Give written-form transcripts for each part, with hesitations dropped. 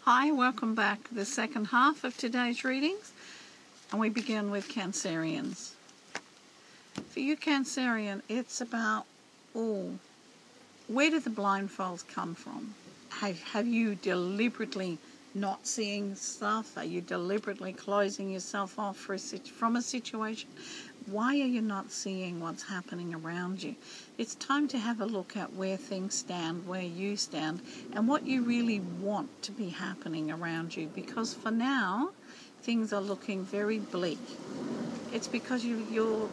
Hi, welcome back to the second half of today's readings, and we begin with Cancerians. For you Cancerian, it's about, where do the blindfolds come from? Have you deliberately not seeing stuff? Are you deliberately closing yourself off from a situation? Why are you not seeing what's happening around you? It's time to have a look at where things stand, where you stand, and what you really want to be happening around you. Because for now, things are looking very bleak. It's because you're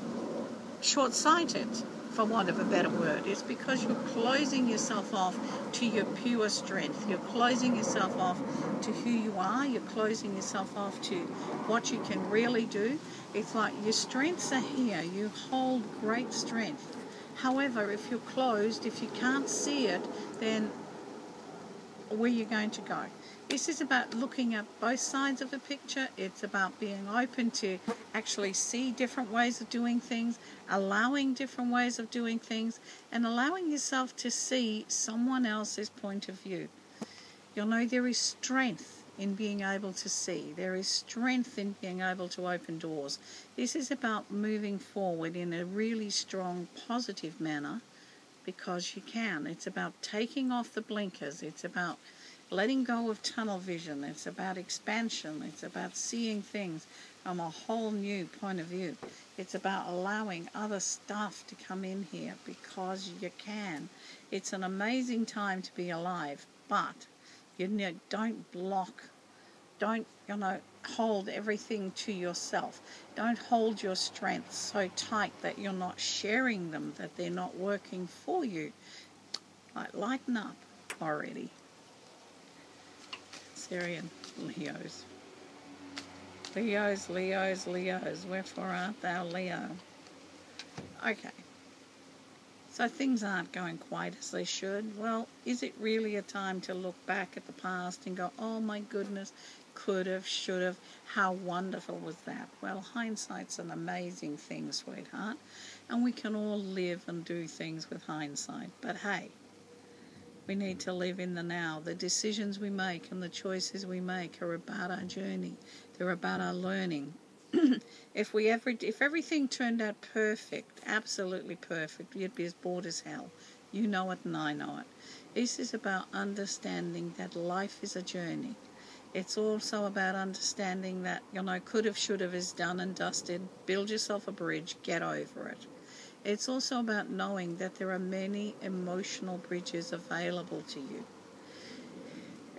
short-sighted, for want of a better word. It's because you're closing yourself off to your pure strength. You're closing yourself off to who you are. You're closing yourself off to what you can really do. It's like your strengths are here. You hold great strength. However, if you're closed, if you can't see it, then where are you going to go? This is about looking at both sides of the picture. It's about being open to actually see different ways of doing things, allowing different ways of doing things, and allowing yourself to see someone else's point of view. You'll know there is strength in being able to see. There is strength in being able to open doors. This is about moving forward in a really strong, positive manner, because you can. It's about taking off the blinkers. It's about letting go of tunnel vision. It's about expansion. It's about seeing things from a whole new point of view. It's about allowing other stuff to come in here because you can. It's an amazing time to be alive, but don't block. Don't, hold everything to yourself. Don't hold your strengths so tight that you're not sharing them, that they're not working for you. Like, lighten up already. Syrian Leos. Leos. Wherefore art thou, Leo? Okay. So things aren't going quite as they should. Well, is it really a time to look back at the past and go, oh my goodness, could have, should have, how wonderful was that? Well, hindsight's an amazing thing, sweetheart, and we can all live and do things with hindsight. But hey, we need to live in the now. The decisions we make and the choices we make are about our journey. They're about our learning. If everything turned out perfect, absolutely perfect, you'd be as bored as hell. You know it and I know it. This is about understanding that life is a journey. It's also about understanding that, could have, should have is done and dusted. Build yourself a bridge, get over it. It's also about knowing that there are many emotional bridges available to you.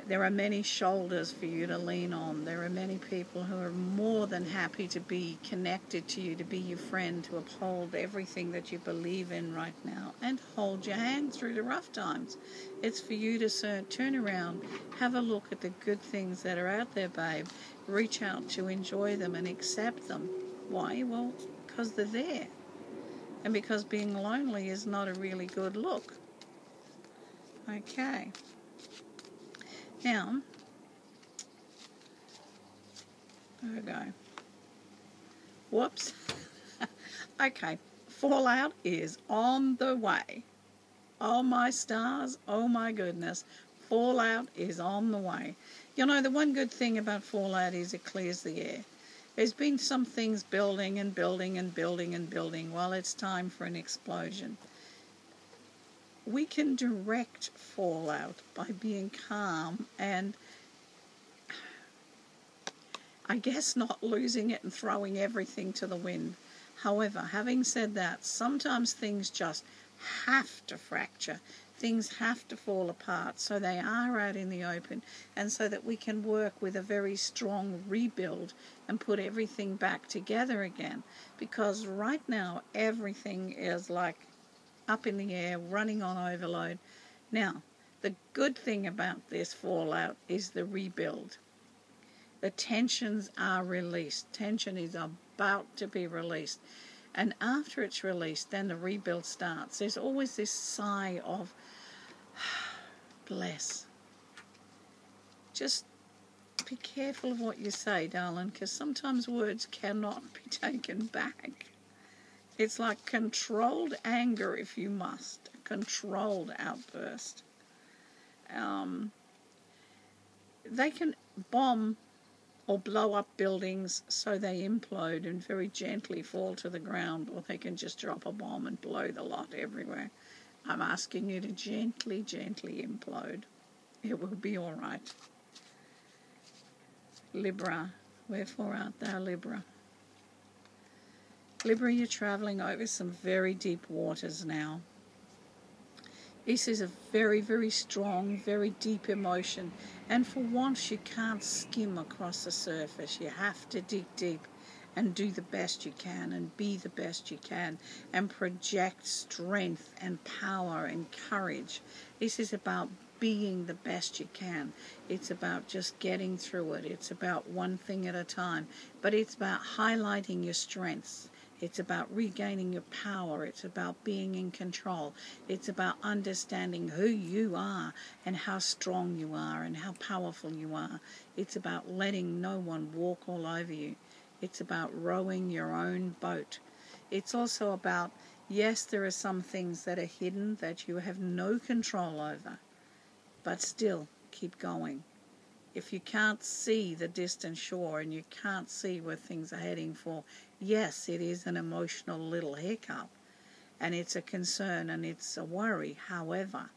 There are many shoulders for you to lean on. There are many people who are more than happy to be connected to you, to be your friend, to uphold everything that you believe in right now and hold your hand through the rough times. It's for you to turn around, have a look at the good things that are out there, babe. Reach out to enjoy them and accept them. Why? Well, because they're there. And because being lonely is not a really good look. Okay. Now, there we go. Whoops. Okay, fallout is on the way. Oh my stars, oh my goodness. Fallout is on the way. The one good thing about fallout is it clears the air. There's been some things building and building and building and building. Well, it's time for an explosion. We can direct fallout by being calm and, I guess, not losing it and throwing everything to the wind. However, having said that, sometimes things just have to fracture. Things have to fall apart, so they are out in the open, and so that we can work with a very strong rebuild and put everything back together again. Because right now, everything is like up in the air, running on overload. Now, the good thing about this fallout is the rebuild. The tensions are released. Tension is about to be released. And after it's released, then the rebuild starts. There's always this sigh of, bless. Just be careful of what you say, darling, because sometimes words cannot be taken back. It's like controlled anger, if you must. A controlled outburst. they can bomb or blow up buildings so they implode and very gently fall to the ground, or they can just drop a bomb and blow the lot everywhere. I'm asking you to gently, gently implode. It will be all right. Libra, wherefore art thou, Libra? Libra, you're travelling over some very deep waters now. This is a very, very strong, very deep emotion. And for once, you can't skim across the surface. You have to dig deep and do the best you can and be the best you can and project strength and power and courage. This is about being the best you can. It's about just getting through it. It's about one thing at a time. But it's about highlighting your strengths. It's about regaining your power. It's about being in control. It's about understanding who you are and how strong you are and how powerful you are. It's about letting no one walk all over you. It's about rowing your own boat. It's also about, yes, there are some things that are hidden that you have no control over, but still keep going. If you can't see the distant shore and you can't see where things are heading for, yes, it is an emotional little hiccup and it's a concern and it's a worry. However,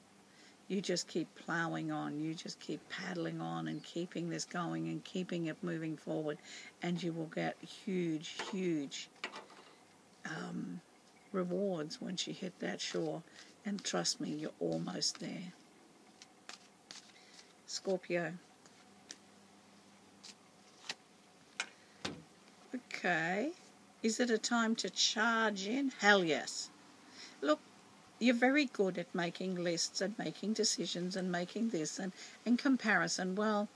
you just keep ploughing on, you just keep paddling on and keeping this going and keeping it moving forward, and you will get huge, huge rewards once you hit that shore. And trust me, you're almost there. Scorpio. Okay, is it a time to charge in? Hell yes. Look, you're very good at making lists and making decisions and making this and comparison. Well,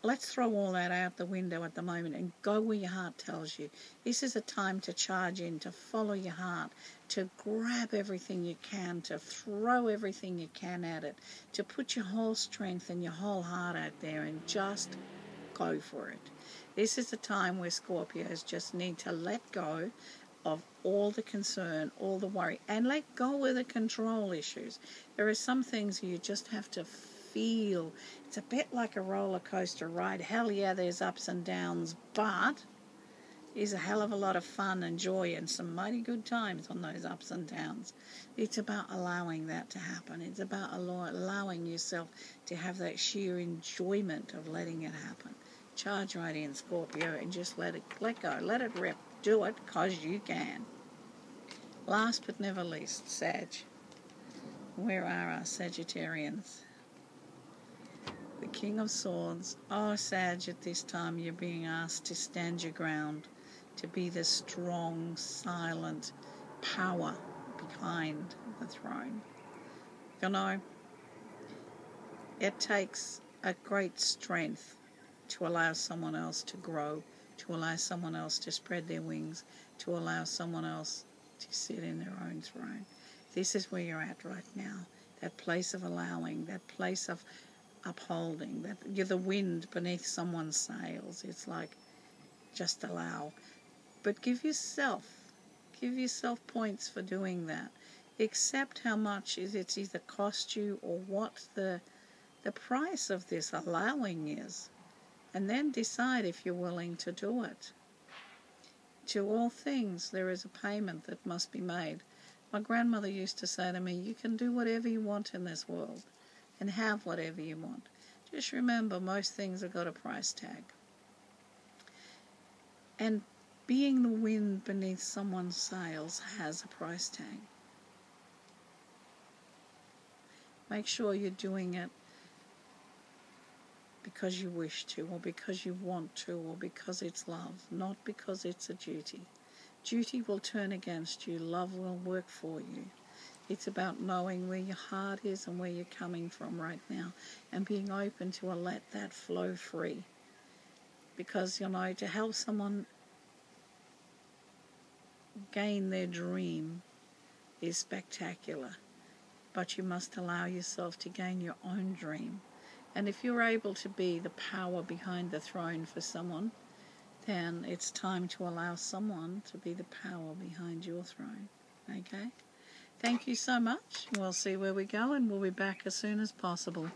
let's throw all that out the window at the moment and go where your heart tells you. This is a time to charge in, to follow your heart, to grab everything you can, to throw everything you can at it, to put your whole strength and your whole heart out there and just go for it. This is a time where Scorpios just need to let go of all the concern, all the worry, and let go of the control issues. There are some things you just have to feel. It's a bit like a roller coaster ride. Hell yeah, there's ups and downs, but there's a hell of a lot of fun and joy and some mighty good times on those ups and downs. It's about allowing that to happen. It's about allowing yourself to have that sheer enjoyment of letting it happen. Charge right in, Scorpio, and just let go, let it rip. Do it because you can. Last but never least, Sag. Where are our Sagittarians? The King of Swords. Oh, Sag, at this time you're being asked to stand your ground, to be the strong, silent power behind the throne. You know, it takes a great strength to allow someone else to grow, to allow someone else to spread their wings, to allow someone else to sit in their own throne. This is where you're at right now, that place of allowing, that place of upholding, that you're the wind beneath someone's sails. It's like, just allow. But give yourself points for doing that. Accept how much it's either cost you or what the price of this allowing is. And then decide if you're willing to do it. To all things, there is a payment that must be made. My grandmother used to say to me, you can do whatever you want in this world and have whatever you want. Just remember, most things have got a price tag. And being the wind beneath someone's sails has a price tag. Make sure you're doing it because you wish to, or because you want to, or because it's love, not because it's a duty. Duty will turn against you. Love will work for you. It's about knowing where your heart is and where you're coming from right now and being open to let that flow free. Because, you know, to help someone gain their dream is spectacular. But you must allow yourself to gain your own dream. And if you're able to be the power behind the throne for someone, then it's time to allow someone to be the power behind your throne. Okay? Thank you so much. We'll see where we go, and we'll be back as soon as possible.